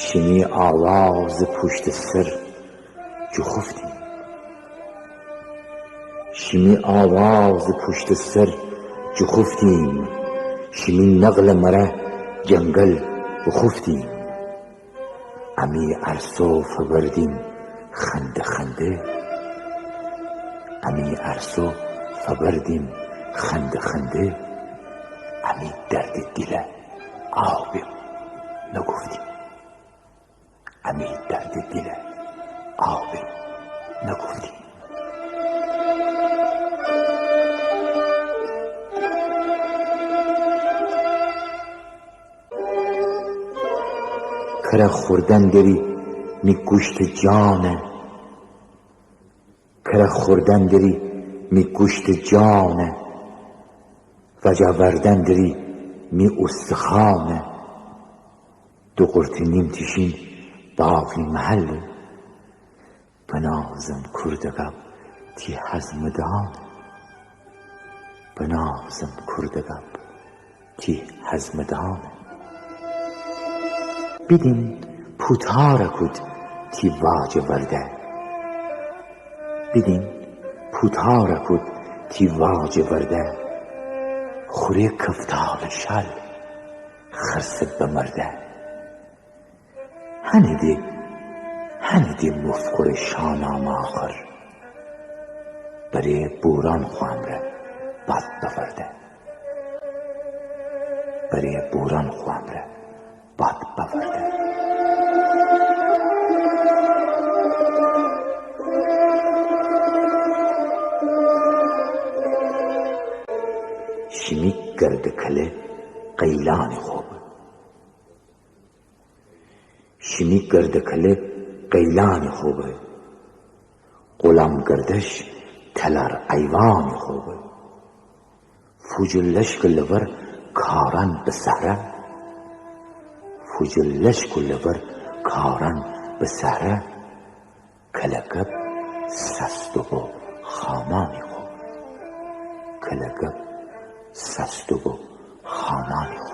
شمی آواز پشت سر جخفتیم. شمی آواز پشت سر جخفتیم. شمی نقل مره جنگل بخفتیم. امی عرصو فبردیم خنده خنده. امی عرصو فبردیم خنده خنده. امی درد دل آبیم نگفتیم. امی درد دل آبیم نگفتیم. کره خوردن داری می گوشت جانه. کره خوردن داری می گوشت جانه. وجه وردن داری می استخانه. دو قرت نیم تشین باقی محل. بنازم کردگب تی حزم دان. بنازم کردگب تی حزم دان. بیدین پوتاره کد تی واج ورده. بیدین پوتاره کد تی واج ورده. خوری کفتال شل خرسد بمرده. هنده مفقر شانام آخر. برای بوران خوامره باد بورده. برای بوران خوامره باد بورده. شمی گرد کله قیلان خوب. شمی گرد کله قیلان خوبه. غلام گردش تلر ایوان خوبه. فوجلش کلور کاران به سهره. فوجلش کلور کاران به سهره. کلگب سستو و خامانی خوب. کلگب سستو و خامانی خوب.